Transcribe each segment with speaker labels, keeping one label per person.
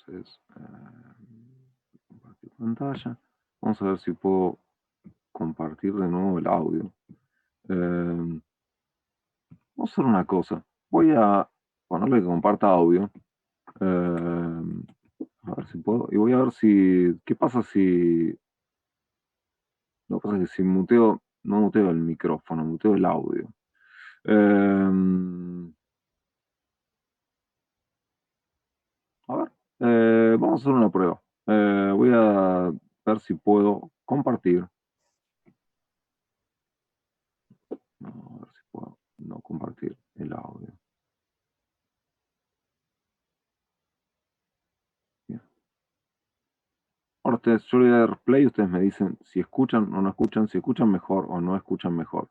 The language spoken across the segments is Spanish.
Speaker 1: Entonces, compartir pantalla. Vamos a ver si puedo compartir de nuevo el audio. Vamos a hacer una cosa. Voy a ponerle que comparta audio. A ver si puedo. Y voy a ver si. ¿Qué pasa si. Lo que pasa es que si muteo. No muteo el micrófono, muteo el audio. A ver. Vamos a hacer una prueba. Voy a ver si puedo compartir. No, a ver si puedo no compartir el audio. Bien. Ahora ustedes, yo le voy a dar play y ustedes me dicen si escuchan o no escuchan, si escuchan mejor o no escuchan mejor.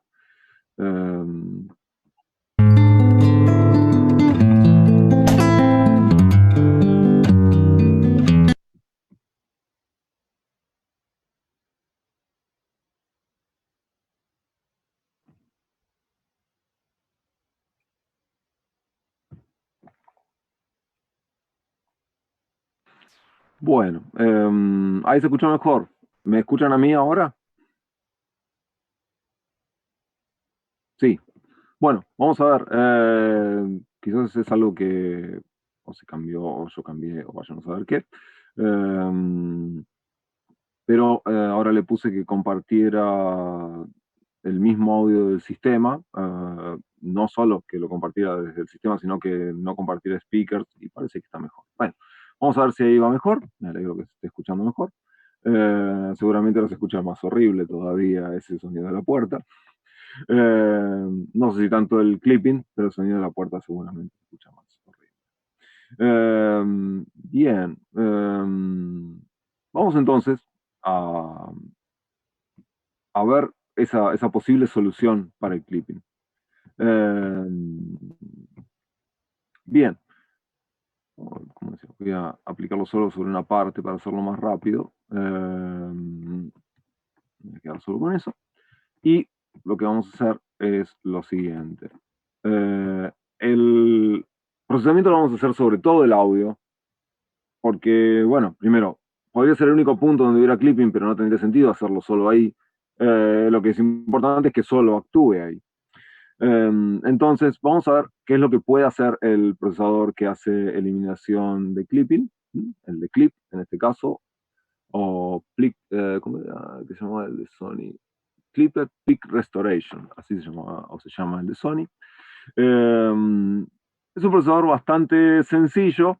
Speaker 1: Bueno, ahí se escucha mejor. ¿Me escuchan a mí ahora? Sí. Bueno, vamos a ver. Quizás es algo que o se cambió o yo cambié o vayan a saber qué. Pero ahora le puse que compartiera el mismo audio del sistema, no solo que lo compartiera desde el sistema, sino que no compartiera speakers, y parece que está mejor. Bueno, vamos a ver si ahí va mejor. Me alegro que se esté escuchando mejor. Seguramente ahora se escucha más horrible todavía ese sonido de la puerta. No sé si tanto el clipping, pero el sonido de la puerta seguramente se escucha más horrible. Bien. Vamos entonces a ver esa posible solución para el clipping. Bien. Como decía, voy a aplicarlo solo sobre una parte para hacerlo más rápido. Voy a quedar solo con eso. Y lo que vamos a hacer es lo siguiente. El procesamiento lo vamos a hacer sobre todo el audio, porque, bueno, primero, podría ser el único punto donde hubiera clipping, pero no tendría sentido hacerlo solo ahí. Lo que es importante es que solo actúe ahí. Entonces, vamos a ver qué es lo que puede hacer el procesador que hace eliminación de clipping, el de clip en este caso, o ¿cómo era que se llama el de Sony? Clipped Peak Restoration, así se llama, o se llama el de Sony. Es un procesador bastante sencillo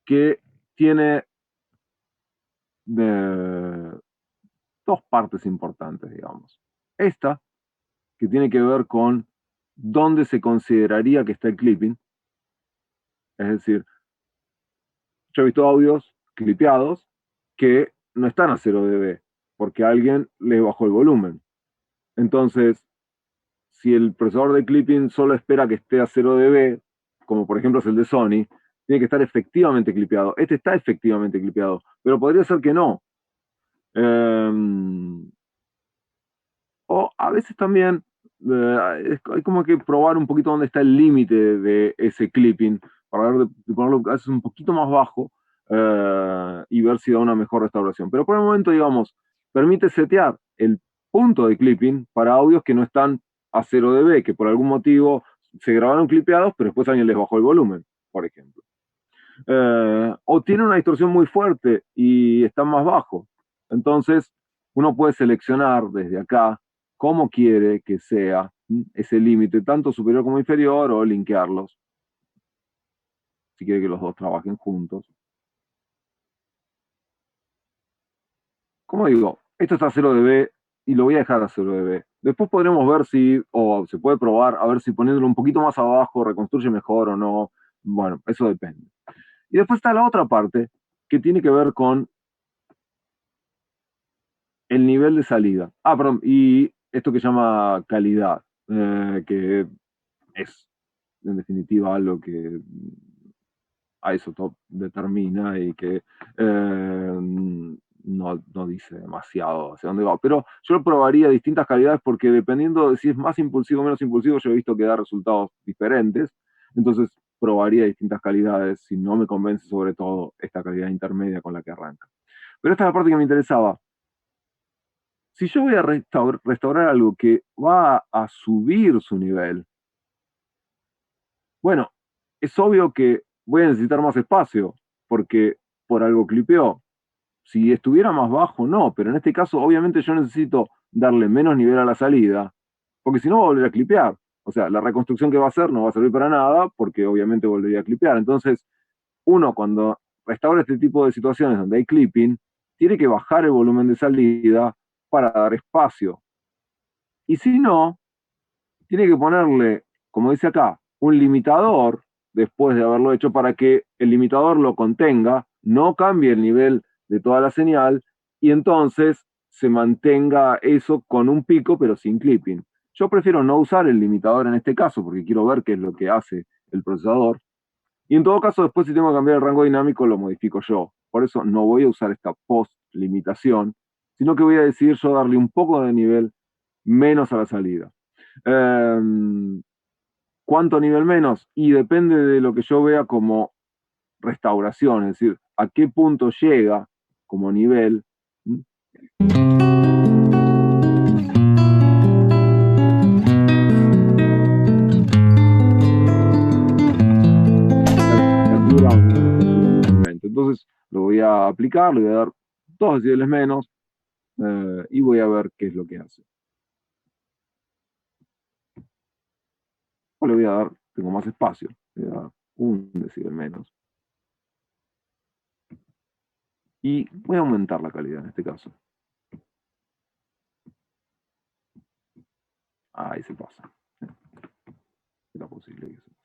Speaker 1: que tiene dos partes importantes, digamos. Esta, que tiene que ver con dónde se consideraría que está el clipping. Es decir, yo he visto audios clipeados que no están a 0 dB, porque alguien les bajó el volumen. Entonces, si el procesador de clipping solo espera que esté a 0 dB, como por ejemplo es el de Sony, tiene que estar efectivamente clipeado. Este está efectivamente clipeado, pero podría ser que no. O a veces también hay como que probar un poquito dónde está el límite de ese clipping, para ver de ponerlo a veces un poquito más bajo y ver si da una mejor restauración. Pero por el momento, digamos, permite setear el punto de clipping para audios que no están a 0 dB, que por algún motivo se grabaron clipeados, pero después alguien les bajó el volumen, por ejemplo. O tiene una distorsión muy fuerte y está más bajo. Entonces, uno puede seleccionar desde acá cómo quiere que sea ese límite, tanto superior como inferior, o linkearlos, si quiere que los dos trabajen juntos. Como digo, esto está a 0 dB y lo voy a dejar a 0 dB. Después podremos ver si, o se puede probar, a ver si poniéndolo un poquito más abajo reconstruye mejor o no. Bueno, eso depende. Y después está la otra parte que tiene que ver con el nivel de salida. Ah, perdón, y esto que se llama calidad, que es en definitiva algo que Isotope determina y que no dice demasiado hacia dónde va. Pero yo probaría distintas calidades porque dependiendo de si es más impulsivo o menos impulsivo, yo he visto que da resultados diferentes. Entonces, probaría distintas calidades si no me convence sobre todo esta calidad intermedia con la que arranca. Pero esta es la parte que me interesaba. Si yo voy a restaurar algo que va a subir su nivel, bueno, es obvio que voy a necesitar más espacio, porque por algo clipeó. Si estuviera más bajo, no, pero en este caso, obviamente, yo necesito darle menos nivel a la salida, porque si no, va a volver a clipear. O sea, la reconstrucción que va a hacer no va a servir para nada, porque obviamente volvería a clipear. Entonces, uno cuando restaura este tipo de situaciones donde hay clipping, tiene que bajar el volumen de salida para dar espacio. Y si no, tiene que ponerle, como dice acá, un limitador después de haberlo hecho para que el limitador lo contenga, no cambie el nivel de toda la señal y entonces se mantenga eso con un pico pero sin clipping. Yo prefiero no usar el limitador en este caso porque quiero ver qué es lo que hace el procesador. Y en todo caso, después si tengo que cambiar el rango dinámico, lo modifico yo. Por eso no voy a usar esta post limitación, sino que voy a decidir yo darle un poco de nivel menos a la salida. Eh, ¿Cuánto nivel menos? Y depende de lo que yo vea como restauración, es decir, a qué punto llega como nivel. Entonces lo voy a aplicar, le voy a dar 2 decibeles menos y voy a ver qué es lo que hace. O le voy a dar, tengo más espacio, le voy a dar 1 decibel menos. Y voy a aumentar la calidad en este caso. Ahí se pasa. Era posible que se pase.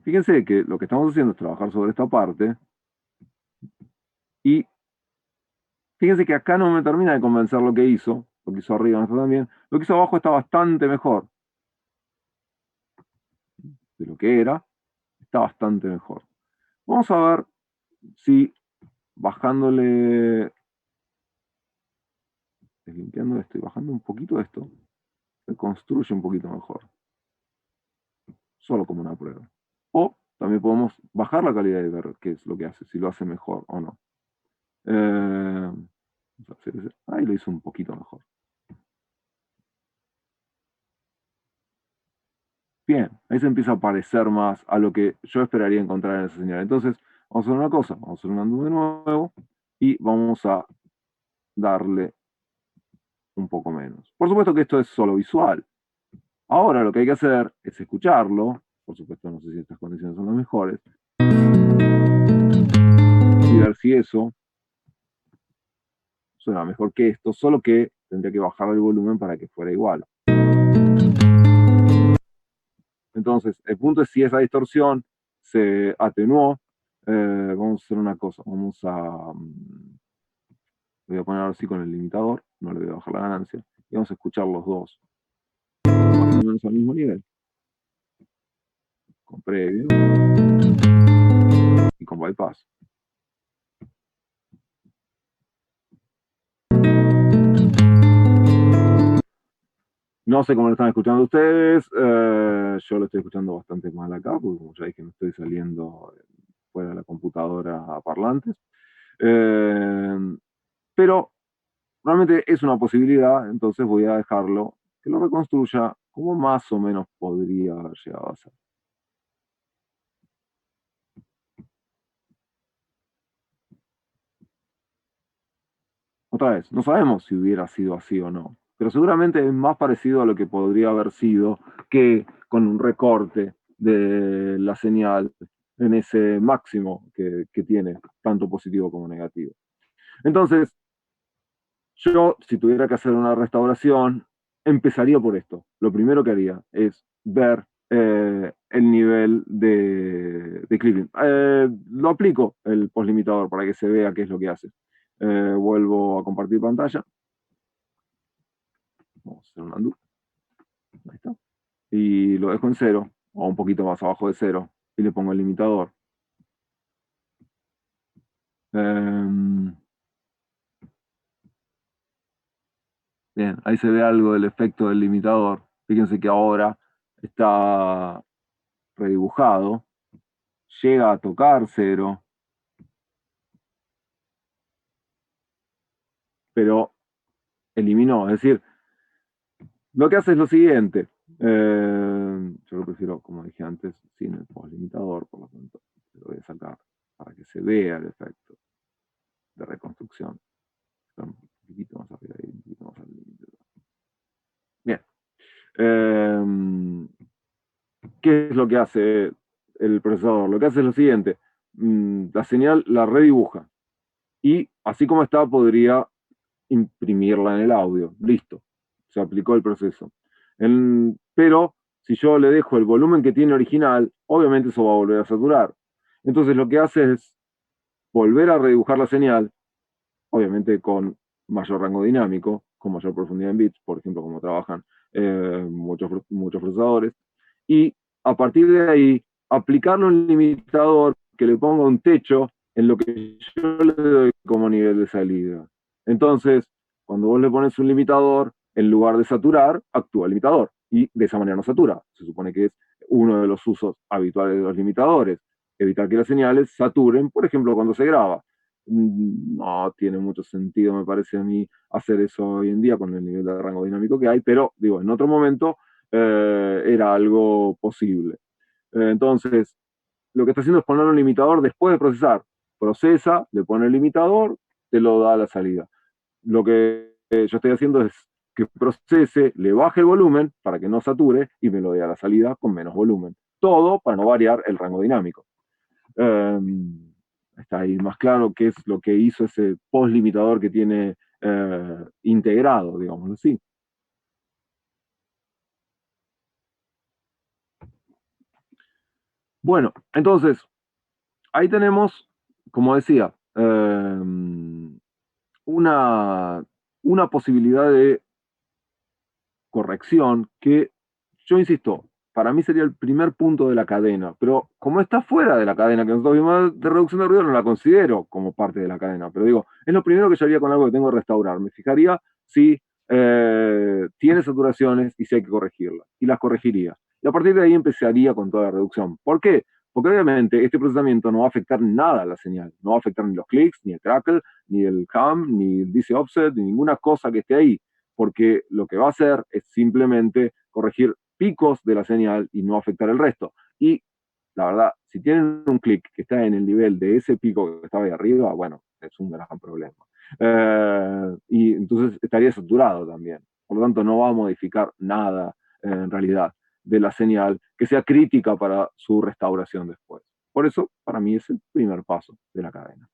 Speaker 1: Fíjense que lo que estamos haciendo es trabajar sobre esta parte y fíjense que acá no me termina de convencer lo que hizo arriba no está también, lo que hizo abajo está bastante mejor de lo que era, está bastante mejor. Vamos a ver si bajándole, deslimpiando esto y bajando un poquito esto, se construye un poquito mejor, solo como una prueba. O también podemos bajar la calidad y ver qué es lo que hace, si lo hace mejor o no. Ahí lo hizo un poquito mejor. Bien, ahí se empieza a parecer más a lo que yo esperaría encontrar en esa señal. Entonces, vamos a hacer una cosa, vamos a hacer un undo de nuevo y vamos a darle un poco menos. Por supuesto que esto es solo visual. Ahora lo que hay que hacer es escucharlo. Por supuesto, no sé si estas condiciones son las mejores. Y ver si eso suena mejor que esto, solo que tendría que bajar el volumen para que fuera igual. Entonces, el punto es si esa distorsión se atenuó. Vamos a hacer una cosa, voy a poner así con el limitador, no le voy a bajar la ganancia, y vamos a escuchar los dos, más o menos al mismo nivel, con previo y con bypass. No sé cómo lo están escuchando ustedes, yo lo estoy escuchando bastante mal acá, porque como ya dije, no estoy saliendo fuera de la computadora a parlantes. Eh, pero realmente es una posibilidad, entonces voy a dejarlo que lo reconstruya como más o menos podría haber llegado a ser. Otra vez, no sabemos si hubiera sido así o no, pero seguramente es más parecido a lo que podría haber sido que con un recorte de la señal en ese máximo que tiene, tanto positivo como negativo. Entonces, yo, si tuviera que hacer una restauración, empezaría por esto. Lo primero que haría es ver el nivel de clipping. Lo aplico el postlimitador para que se vea qué es lo que hace. Vuelvo a compartir pantalla. Vamos a hacer un undo. Ahí está. Y lo dejo en 0, o un poquito más abajo de 0, y le pongo el limitador. Bien, ahí se ve algo del efecto del limitador. Fíjense que ahora está redibujado, llega a tocar cero, pero eliminó. Es decir, lo que hace es lo siguiente. Yo lo prefiero, como dije antes, sin el poslimitador, por lo tanto, lo voy a sacar para que se vea el efecto de reconstrucción. Un poquito más arriba y un poquito más al límite. Bien. ¿Qué es lo que hace el procesador? Lo que hace es lo siguiente. La señal la redibuja. Y así como está, podría imprimirla en el audio. Listo. Se aplicó el proceso. Pero si yo le dejo el volumen que tiene original, obviamente eso va a volver a saturar. Entonces lo que hace es volver a redibujar la señal, obviamente con mayor rango dinámico, con mayor profundidad en bits, por ejemplo, como trabajan muchos procesadores, y a partir de ahí aplicarle un limitador que le ponga un techo en lo que yo le doy como nivel de salida. Entonces, cuando vos le pones un limitador, en lugar de saturar, actúa el limitador, y de esa manera no satura. Se supone que es uno de los usos habituales de los limitadores, evitar que las señales saturen, por ejemplo, cuando se graba. No tiene mucho sentido, me parece a mí, hacer eso hoy en día con el nivel de rango dinámico que hay, pero digo, en otro momento era algo posible. Entonces, lo que está haciendo es poner un limitador después de procesar. Procesa, le pone el limitador, te lo da a la salida. Lo que yo estoy haciendo es que procese, le baje el volumen para que no sature y me lo dé a la salida con menos volumen. Todo para no variar el rango dinámico. Está ahí más claro qué es lo que hizo ese post-limitador que tiene integrado, digamos así. Bueno, entonces, ahí tenemos, como decía, una, una posibilidad de corrección que, yo insisto, para mí sería el primer punto de la cadena, pero como está fuera de la cadena, que nosotros vimos de reducción de ruido, no la considero como parte de la cadena, pero digo, es lo primero que yo haría con algo que tengo que restaurar. Me fijaría si tiene saturaciones y si hay que corregirlas, y las corregiría. Y a partir de ahí empezaría con toda la reducción. ¿Por qué? Porque obviamente este procesamiento no va a afectar nada a la señal, no va a afectar ni los clics, ni el crackle, ni el cam, ni el DC offset, ni ninguna cosa que esté ahí, porque lo que va a hacer es simplemente corregir picos de la señal y no afectar el resto. Y la verdad, si tienen un clic que está en el nivel de ese pico que estaba ahí arriba, bueno, es un gran problema. Y entonces estaría saturado también. Por lo tanto, no va a modificar nada en realidad de la señal que sea crítica para su restauración después. Por eso, para mí es el primer paso de la cadena.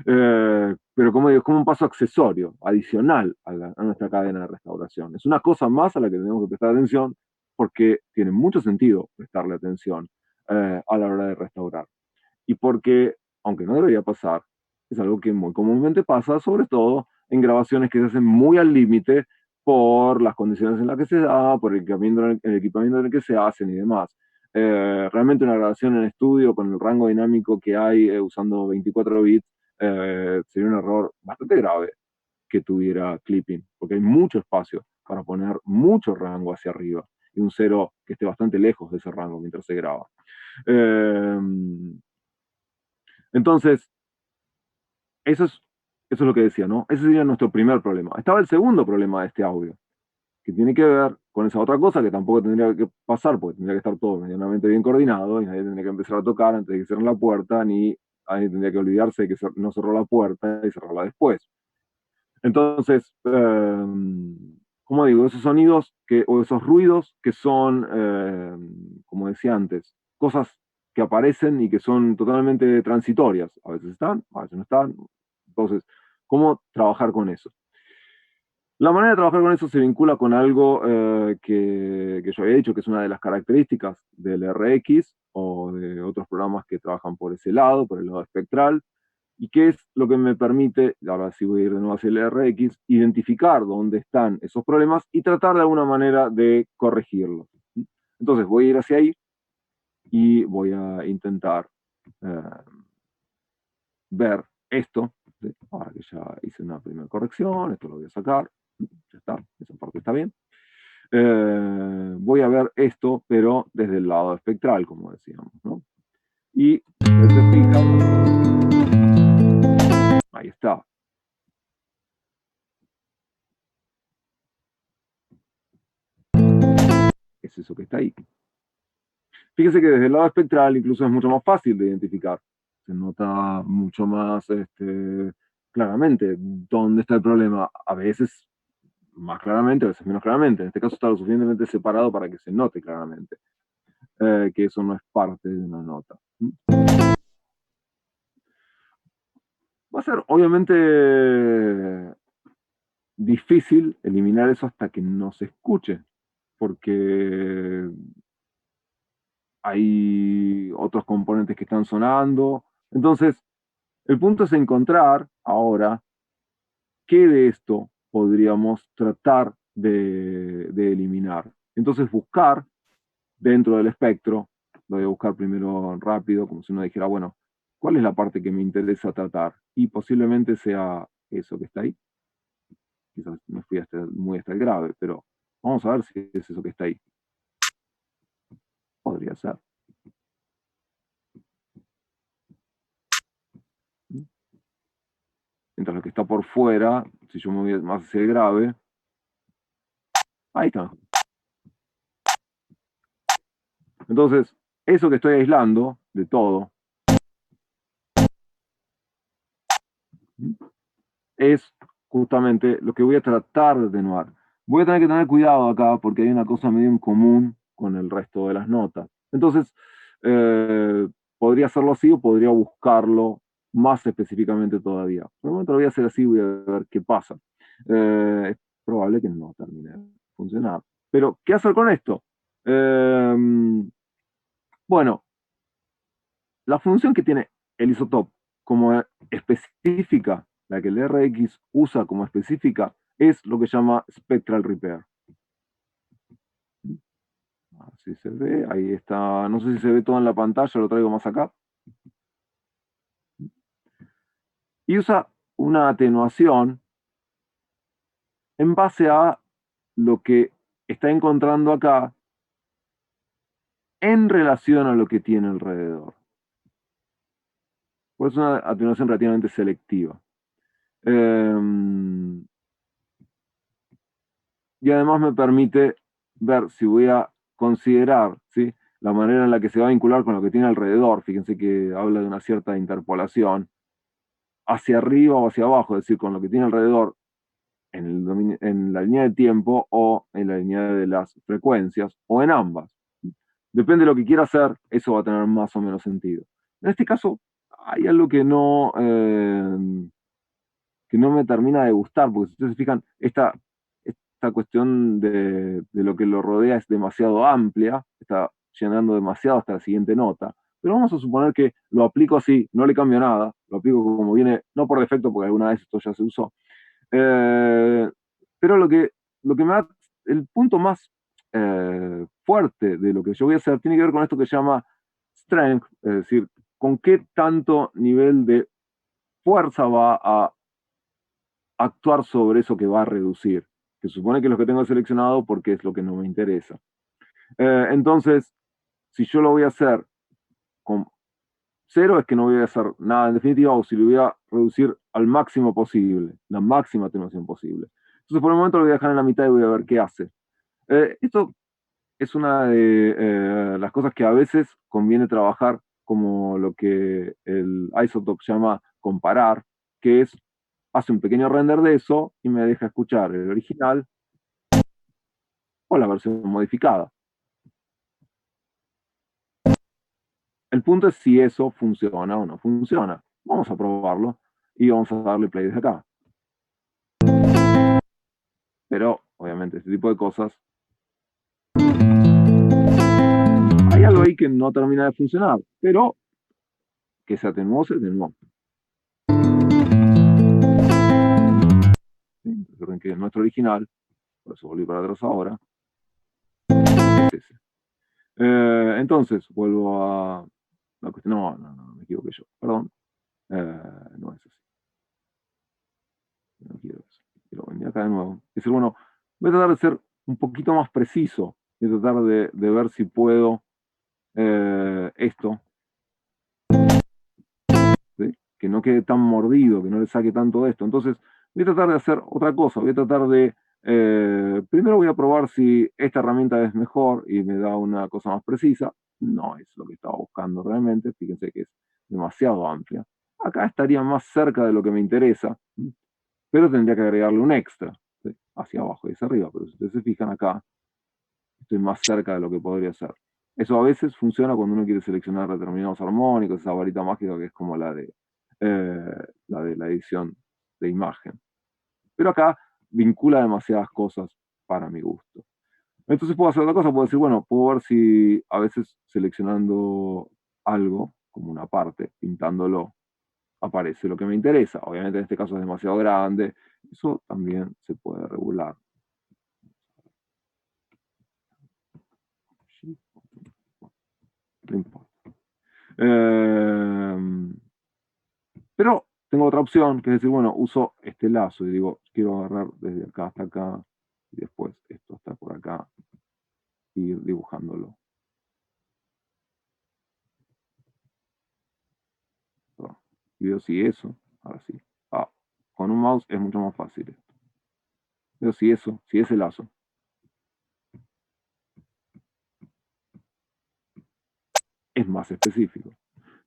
Speaker 1: Pero como digo, es como un paso accesorio, adicional a nuestra cadena de restauración. Es una cosa más a la que tenemos que prestar atención porque tiene mucho sentido prestarle atención a la hora de restaurar. Y porque, aunque no debería pasar, es algo que muy comúnmente pasa, sobre todo en grabaciones que se hacen muy al límite por las condiciones en las que se da, por el equipamiento en el que se hacen y demás. Realmente una grabación en estudio con el rango dinámico que hay usando 24 bits sería un error bastante grave que tuviera clipping, porque hay mucho espacio para poner mucho rango hacia arriba y un cero que esté bastante lejos de ese rango mientras se graba. Eh, entonces, eso es lo que decía, ¿no? Ese sería nuestro primer problema. Estaba el segundo problema de este audio, que tiene que ver con esa otra cosa que tampoco tendría que pasar, porque tendría que estar todo medianamente bien coordinado y nadie tendría que empezar a tocar antes de que cierren la puerta, ni nadie tendría que olvidarse de que no cerró la puerta y cerrarla después. Entonces, como digo, esos sonidos o esos ruidos que son, como decía antes, cosas que aparecen y que son totalmente transitorias. A veces están, a veces no están. Entonces, ¿cómo trabajar con eso? La manera de trabajar con eso se vincula con algo que yo había dicho, que es una de las características del RX o de otros programas que trabajan por ese lado, por el lado espectral, y que es lo que me permite, ahora sí voy a ir de nuevo hacia el RX, identificar dónde están esos problemas y tratar de alguna manera de corregirlos. Entonces voy a ir hacia ahí y voy a intentar eh, ver esto. Ahora que ya hice una primera corrección, esto lo voy a sacar. Ya está, esa parte está bien. Voy a ver esto, pero desde el lado espectral, como decíamos, ¿no? Y se fijan, ahí está. Es eso que está ahí. Fíjese que desde el lado espectral incluso es mucho más fácil de identificar. Se nota mucho más claramente dónde está el problema. A veces más claramente, a veces menos claramente. En este caso está lo suficientemente separado para que se note claramente que eso no es parte de una nota. Va a ser obviamente difícil eliminar eso hasta que no se escuche, porque hay otros componentes que están sonando. Entonces, el punto es encontrar ahora qué de esto podríamos tratar de eliminar. Entonces, buscar dentro del espectro, lo voy a buscar primero rápido, como si uno dijera, bueno, ¿cuál es la parte que me interesa tratar? Y posiblemente sea eso que está ahí. Quizás me fui muy hasta el grave, pero vamos a ver si es eso que está ahí. Podría ser. Mientras lo que está por fuera, si yo me voy más hacia el grave, ahí está. Entonces, eso que estoy aislando de todo es justamente lo que voy a tratar de atenuar. Voy a tener que tener cuidado acá porque hay una cosa medio en común con el resto de las notas. Entonces, eh, podría hacerlo así o podría buscarlo más específicamente todavía. Por el momento lo voy a hacer así, voy a ver qué pasa. Es probable que no termine de funcionar. Pero, ¿qué hacer con esto? Eh, bueno, la función que tiene el isotope como específica, la que el RX usa como específica, es lo que llama spectral repair. Así se ve, ahí está, no sé si se ve todo en la pantalla, lo traigo más acá. Y usa una atenuación en base a lo que está encontrando acá en relación a lo que tiene alrededor. Pues es una atenuación relativamente selectiva. Y además me permite ver si voy a considerar, ¿sí?, la manera en la que se va a vincular con lo que tiene alrededor. Fíjense que habla de una cierta interpolación hacia arriba o hacia abajo, es decir, con lo que tiene alrededor en la línea de tiempo o en la línea de las frecuencias o en ambas. Depende de lo que quiera hacer, eso va a tener más o menos sentido. En este caso, hay algo que no me termina de gustar, porque si ustedes se fijan, esta cuestión de lo que lo rodea es demasiado amplia, está llenando demasiado hasta la siguiente nota. Pero vamos a suponer que lo aplico así, no le cambio nada, lo aplico como viene, no por defecto, porque alguna vez esto ya se usó. Eh, pero lo que me da el punto más fuerte de lo que yo voy a hacer tiene que ver con esto que se llama strength, es decir, con qué tanto nivel de fuerza va a actuar sobre eso que va a reducir, que supone que es lo que tengo seleccionado porque es lo que no me interesa. Entonces, si yo lo voy a hacer con cero, es que no voy a hacer nada en definitiva, o si lo voy a reducir al máximo posible, la máxima atenuación posible. Entonces, por el momento lo voy a dejar en la mitad y voy a ver qué hace. Esto es una de las cosas que a veces conviene trabajar como lo que el isotope llama comparar, que es hace un pequeño render de eso y me deja escuchar el original o la versión modificada. El punto es si eso funciona o no funciona. Vamos a probarlo y vamos a darle play desde acá. Pero, obviamente, este tipo de cosas, hay algo ahí que no termina de funcionar, pero que se atenuó, se atenuó. ¿Sí? Recuerden que es nuestro original, por eso volví para atrás ahora. Es ese. Entonces, vuelvo a la cuestión. No, me equivoqué yo. Perdón. No es así. No quiero eso. y lo venía acá de nuevo. Y decir, bueno, voy a tratar de ser un poquito más preciso y tratar de ver si puedo esto, ¿sí? Que no quede tan mordido, que no le saque tanto de esto. Entonces, voy a tratar de hacer otra cosa, voy a tratar de, primero voy a probar si esta herramienta es mejor y me da una cosa más precisa. No es lo que estaba buscando realmente, fíjense que es demasiado amplia. Acá estaría más cerca de lo que me interesa, pero tendría que agregarle un extra, ¿sí? Hacia abajo y hacia arriba, pero si ustedes se fijan acá, estoy más cerca de lo que podría ser. Eso a veces funciona cuando uno quiere seleccionar determinados armónicos, esa varita mágica que es como la de la edición de imagen. Pero acá vincula demasiadas cosas para mi gusto. Entonces puedo hacer otra cosa, puedo decir, bueno, puedo ver si a veces seleccionando algo, como una parte, pintándolo, aparece lo que me interesa. Obviamente en este caso es demasiado grande, eso también se puede regular. No importa. Pero tengo otra opción, que es decir, bueno, uso este lazo y digo, quiero agarrar desde acá hasta acá, y después esto está por acá, y ir dibujándolo. Y veo si eso, ahora sí. Con un mouse es mucho más fácil esto. Veo si eso, si ese lazo es más específico.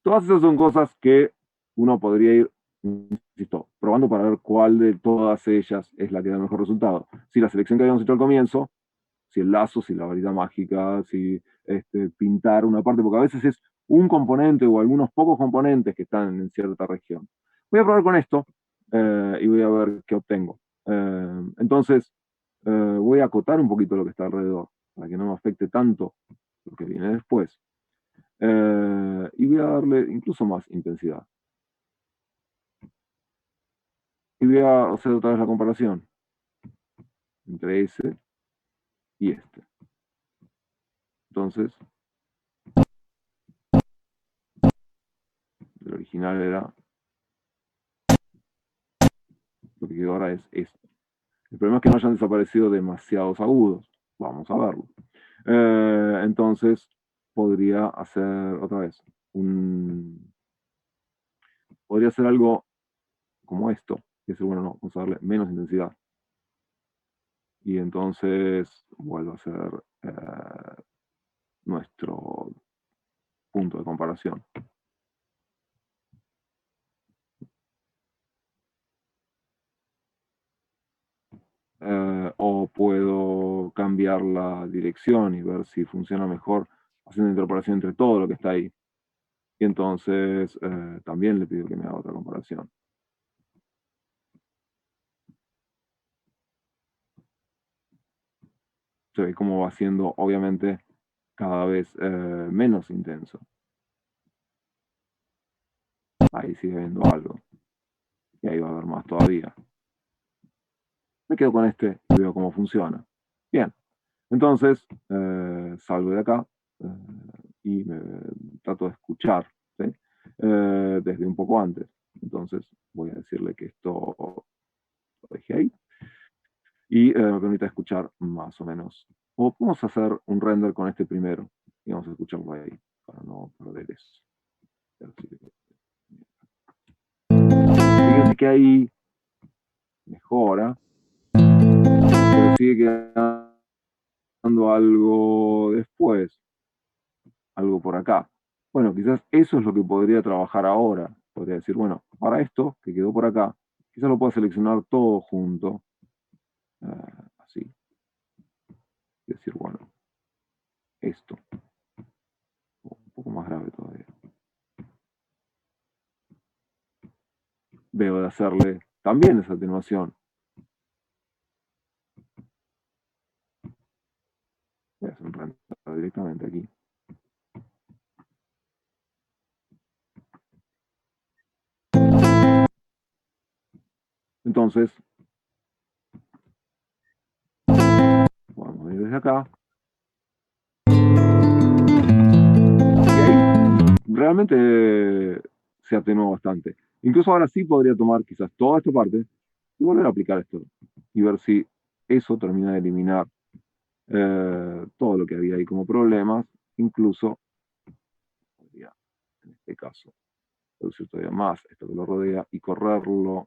Speaker 1: Todas esas son cosas que uno podría ir, insisto, probando para ver cuál de todas ellas es la que da el mejor resultado. Si la selección que habíamos hecho al comienzo, si el lazo, si la varita mágica, si pintar una parte, porque a veces es un componente o algunos pocos componentes que están en cierta región. Voy a probar con esto y voy a ver qué obtengo. Entonces, voy a acotar un poquito lo que está alrededor, para que no me afecte tanto lo que viene después. Y voy a darle incluso más intensidad. Y voy a hacer otra vez la comparación entre ese y este. Entonces, el original era, lo que quedó ahora es esto. El problema es que no hayan desaparecido demasiados agudos. Vamos a verlo. Entonces, podría hacer otra vez podría hacer algo como esto. Y decir, bueno, no, vamos a darle menos intensidad. Y entonces vuelvo a hacer nuestro punto de comparación. O puedo cambiar la dirección y ver si funciona mejor haciendo interpolación entre todo lo que está ahí. Y entonces también le pido que me haga otra comparación. Se ve cómo va siendo, obviamente, cada vez menos intenso. Ahí sigue viendo algo. Y ahí va a haber más todavía. Me quedo con este y veo cómo funciona. Bien. Entonces, salgo de acá y me trato de escuchar, ¿sí? Desde un poco antes. Entonces, voy a decirle que esto lo dejé ahí y me permite escuchar más o menos. O vamos a hacer un render con este primero y vamos a escucharlo ahí para no perder eso. Fíjense que ahí mejora, pero sigue quedando algo después, algo por acá. Bueno, quizás eso es lo que podría trabajar ahora. Podría decir, bueno, para esto que quedó por acá, quizás lo pueda seleccionar todo junto, así. Y decir, bueno, esto, un poco más grave todavía. Debo de hacerle también esa atenuación. Voy a hacer un render directamente aquí. Entonces, vamos a ir desde acá. Y ahí realmente se atenuó bastante. Incluso ahora sí podría tomar quizás toda esta parte y volver a aplicar esto. y ver si eso termina de eliminar todo lo que había ahí como problemas, incluso, podría, en este caso, reducir todavía más esto que lo rodea y correrlo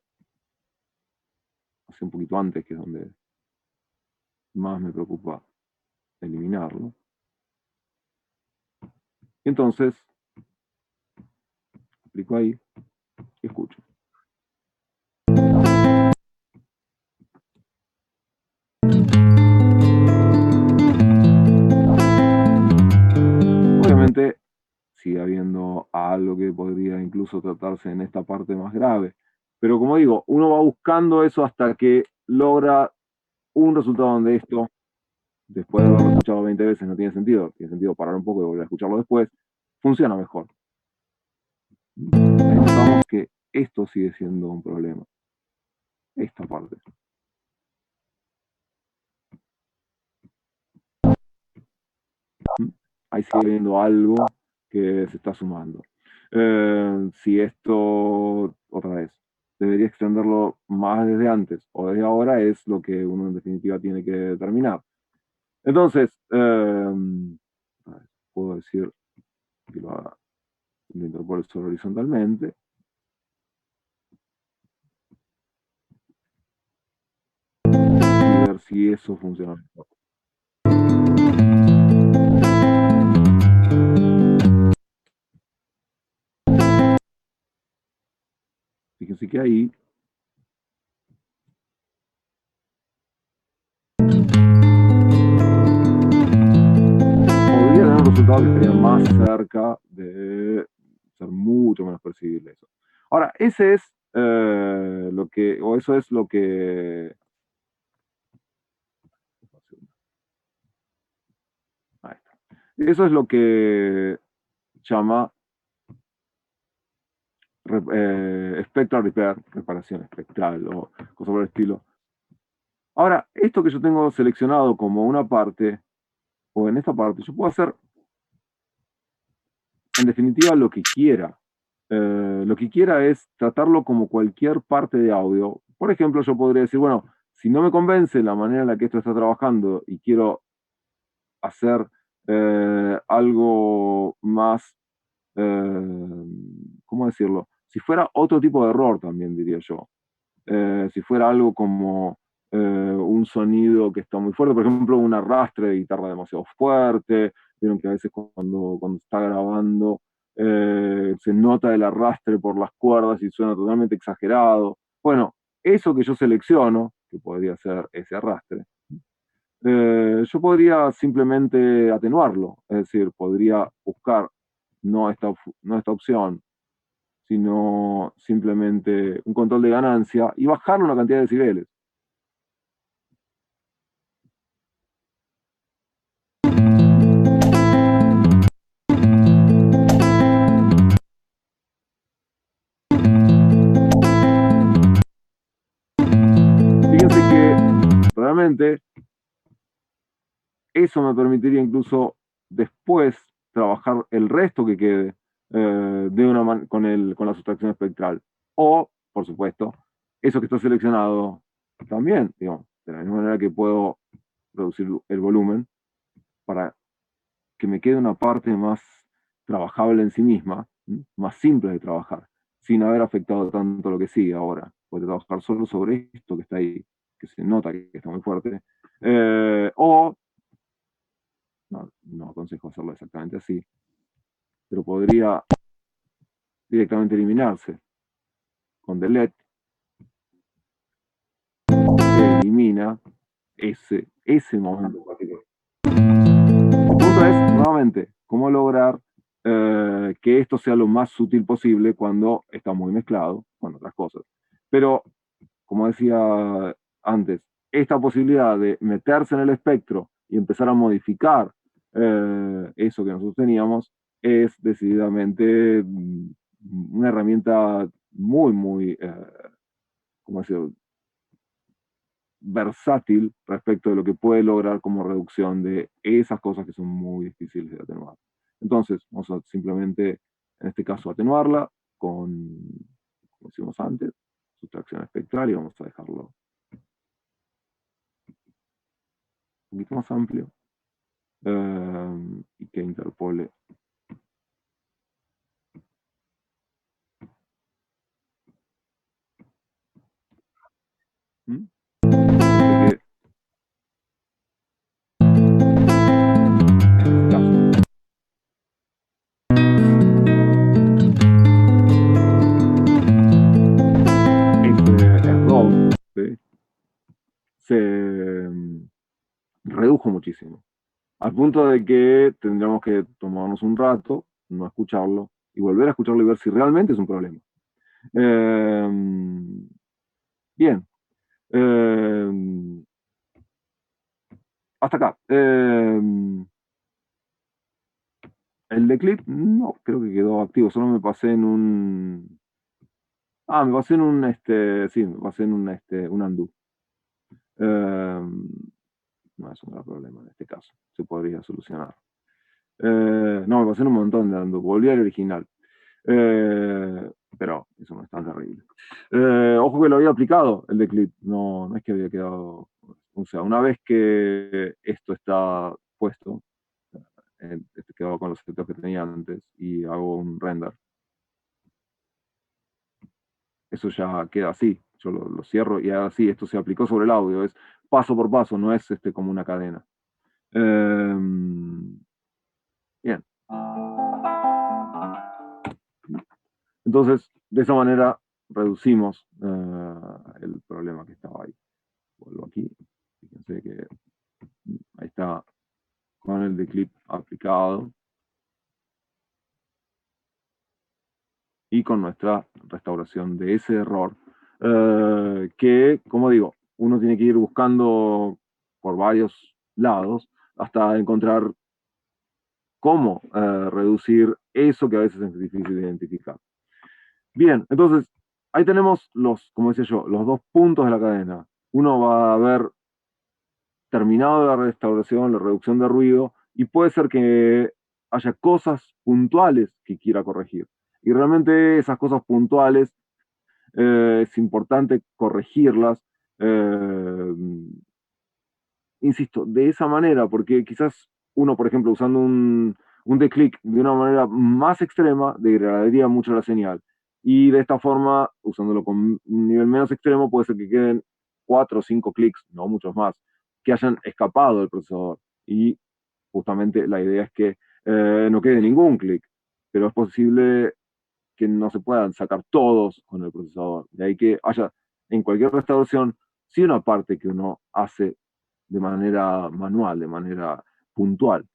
Speaker 1: hacia un poquito antes, que es donde más me preocupa eliminarlo. Entonces, aplico ahí y escucho. Obviamente sigue habiendo algo que podría incluso tratarse en esta parte más grave, pero como digo, uno va buscando eso hasta que logra un resultado donde esto, después de haberlo escuchado 20 veces, no tiene sentido parar un poco y volver a escucharlo después, funciona mejor. Ahí notamos que esto sigue siendo un problema, esta parte. Ahí sigue viendo algo que se está sumando. Si esto, otra vez, debería extenderlo más desde antes o desde ahora, es lo que uno en definitiva tiene que determinar. Entonces, puedo decir que lo incorpore solo horizontalmente. Y ver si eso funciona mejor. Fíjense que ahí podría tener un resultado que estaría más cerca de ser mucho menos percibible eso. Ahora, ese es lo que, o eso es lo que, ahí está. Eso es lo que llama spectral repair, reparación espectral o cosa por el estilo. Ahora, esto que yo tengo seleccionado como una parte, o en esta parte, yo puedo hacer en definitiva lo que quiera. Lo que quiera es tratarlo como cualquier parte de audio. Por ejemplo, yo podría decir, bueno, si no me convence la manera en la que esto está trabajando y quiero hacer algo más, ¿cómo decirlo? Si fuera otro tipo de error también, diría yo. Si fuera algo como un sonido que está muy fuerte, por ejemplo, un arrastre de guitarra demasiado fuerte, vieron que a veces cuando está grabando se nota el arrastre por las cuerdas y suena totalmente exagerado. Bueno, eso que yo selecciono, que podría ser ese arrastre, yo podría simplemente atenuarlo, es decir, podría buscar no esta opción, sino simplemente un control de ganancia y bajar una cantidad de decibeles. Fíjense que realmente eso me permitiría incluso después trabajar el resto que quede con la sustracción espectral. O, por supuesto, eso que está seleccionado también, digamos, de la misma manera que puedo reducir el volumen para que me quede una parte más trabajable en sí misma, más simple de trabajar, sin haber afectado tanto lo que sigue ahora. Puedo trabajar solo sobre esto que está ahí, que se nota que está muy fuerte. O, no aconsejo hacerlo exactamente así, pero podría directamente eliminarse con delete, se elimina ese momento particular. El punto es, nuevamente, cómo lograr que esto sea lo más sutil posible cuando está muy mezclado con otras cosas. Pero, como decía antes, esta posibilidad de meterse en el espectro y empezar a modificar eso que nosotros teníamos es decididamente una herramienta muy, ¿cómo decirlo? Versátil respecto de lo que puede lograr como reducción de esas cosas que son muy difíciles de atenuar. Entonces, vamos a simplemente, en este caso, atenuarla con, como decimos antes, sustracción espectral y vamos a dejarlo poquito más amplio y que interpole. ¿Mm? Así que, en este caso, este error, ¿sí? Se redujo muchísimo, al punto de que tendríamos que tomarnos un rato, no escucharlo, y volver a escucharlo y ver si realmente es un problema. Eh, bien. Hasta acá. El de clip, no, creo que quedó activo, solo me pasé en un... Ah, me pasé en un, sí, me pasé en un undo. No es un gran problema en este caso, se podría solucionar. No, me pasé en un montón de undo, volví al original. Pero eso no es tan terrible. Ojo que lo había aplicado el de clip, no, no es que había quedado... O sea, una vez que esto está puesto, quedo con los efectos que tenía antes y hago un render, eso ya queda así. Yo lo cierro y así, esto se aplicó sobre el audio, es paso por paso, no es como una cadena. Eh, bien. Entonces, de esa manera reducimos el problema que estaba ahí. Vuelvo aquí. Fíjense que ahí está con el de clip aplicado y con nuestra restauración de ese error, que, como digo, uno tiene que ir buscando por varios lados hasta encontrar cómo reducir eso que a veces es difícil de identificar. Bien, entonces, ahí tenemos como decía yo, los dos puntos de la cadena. Uno va a haber terminado la restauración, la reducción de ruido, y puede ser que haya cosas puntuales que quiera corregir. Y realmente esas cosas puntuales es importante corregirlas, eh, insisto, de esa manera, porque quizás uno, por ejemplo, usando un declic de una manera más extrema, degradaría mucho la señal. Y de esta forma, usándolo con un nivel menos extremo, puede ser que queden 4 o 5 clics, no muchos más, que hayan escapado del procesador. Y justamente la idea es que no quede ningún clic, pero es posible que no se puedan sacar todos con el procesador. De ahí que haya en cualquier restauración, sí una parte que uno hace de manera manual, de manera puntual.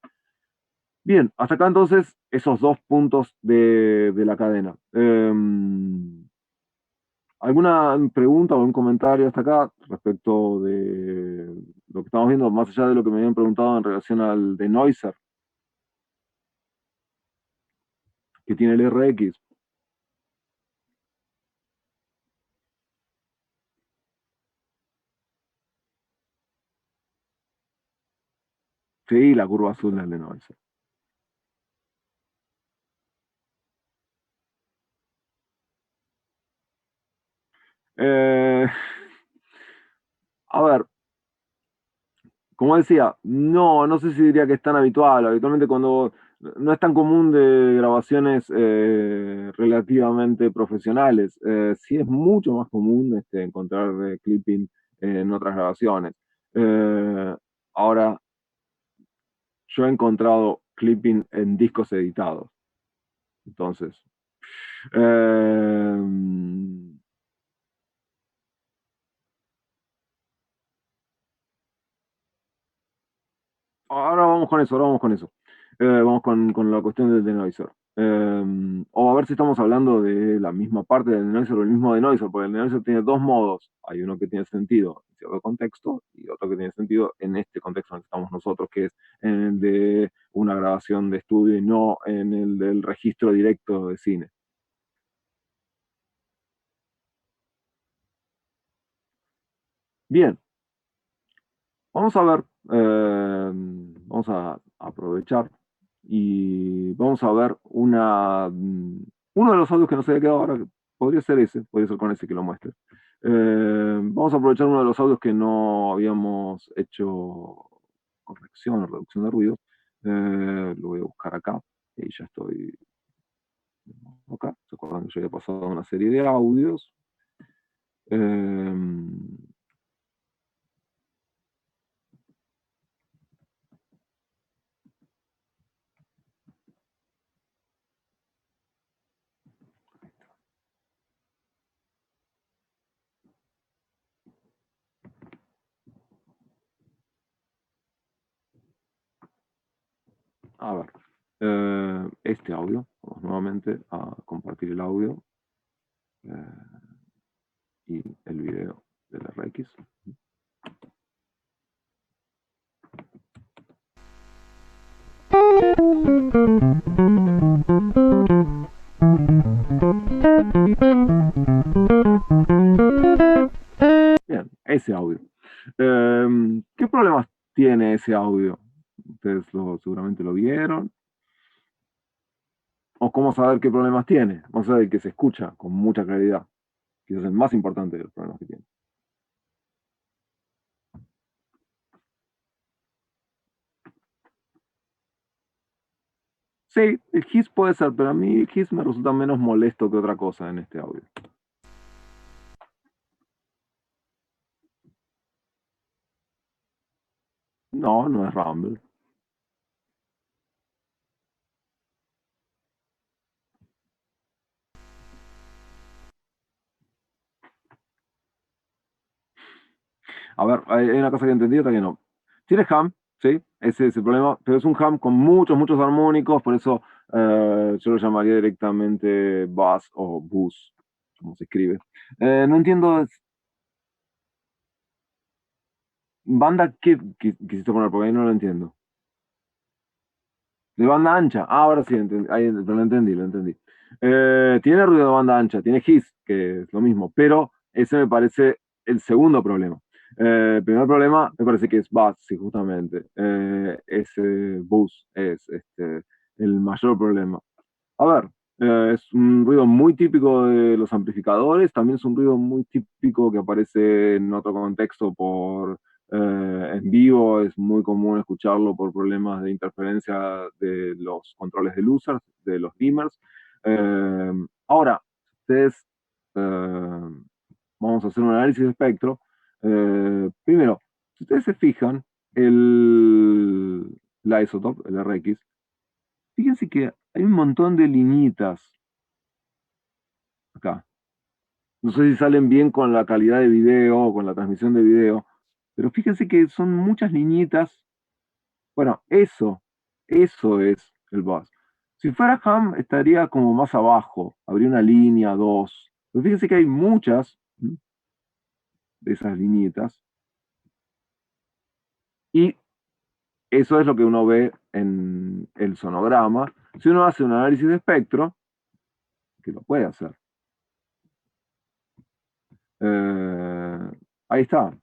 Speaker 1: Bien, hasta acá entonces esos dos puntos de la cadena. ¿Alguna pregunta o algún comentario hasta acá respecto de lo que estamos viendo, más allá de lo que me habían preguntado en relación al denoiser que tiene el RX? Sí, la curva azul del denoiser. Eh, a ver, como decía, no, no sé si diría que es tan habitual. Habitualmente cuando no es tan común de grabaciones relativamente profesionales. Sí es mucho más común encontrar clipping en otras grabaciones. Eh, Ahora, yo he encontrado clipping en discos editados. Entonces, eh, ahora vamos con eso, ahora vamos con eso. Vamos con la cuestión del denoiser. O a ver si estamos hablando de la misma parte del denoiser o el mismo denoiser, porque el denoiser tiene dos modos. Hay uno que tiene sentido en cierto contexto y otro que tiene sentido en este contexto en el que estamos nosotros, que es en el de una grabación de estudio y no en el del registro directo de cine. Bien, vamos a ver, vamos a aprovechar y vamos a ver uno de los audios que nos había quedado ahora, que podría ser ese, podría ser con ese que lo muestre. Vamos a aprovechar uno de los audios que no habíamos hecho corrección o reducción de ruido. Lo voy a buscar acá, y ya estoy acá. ¿Se acuerdan que yo había pasado una serie de audios? A ver, este audio, vamos nuevamente a compartir el audio y el video del RX. Bien, ese audio. ¿Qué problemas tiene ese audio? Ustedes seguramente lo vieron. ¿O cómo saber qué problemas tiene? Vamos a ver que se escucha con mucha claridad. Quizás es el más importante de los problemas que tiene. Sí, el hiss puede ser, pero a mí el hiss me resulta menos molesto que otra cosa en este audio. No, no es Rumble. A ver, hay una cosa que entendí, otra que no. Tiene ham, sí, ese es el problema, pero es un ham con muchos, muchos armónicos, por eso yo lo llamaría directamente bass o bus, como se escribe. No entiendo, banda, ¿qué quisiste poner? Porque ahí no lo entiendo. De banda ancha. Ah, ahora sí, ahí, pero lo entendí, lo entendí. Tiene ruido de banda ancha, tiene hiss, que es lo mismo, pero ese me parece el segundo problema. El primer problema me parece que es bass, sí, justamente. Ese bus es el mayor problema. A ver, es un ruido muy típico de los amplificadores, también es un ruido muy típico que aparece en otro contexto en vivo, es muy común escucharlo por problemas de interferencia de los controles de losers, de los dimmers. Eh, Ahora, ustedes, vamos a hacer un análisis de espectro. Primero, si ustedes se fijan, la isotope, el RX, fíjense que hay un montón de liñitas acá. No sé si salen bien con la calidad de video o con la transmisión de video, pero fíjense que son muchas liñitas. Bueno, eso es el bus. Si fuera ham, estaría como más abajo, habría una línea, dos. Pero fíjense que hay muchas de esas liñitas, y eso es lo que uno ve en el sonograma. Si uno hace un análisis de espectro, que lo puede hacer, ahí está.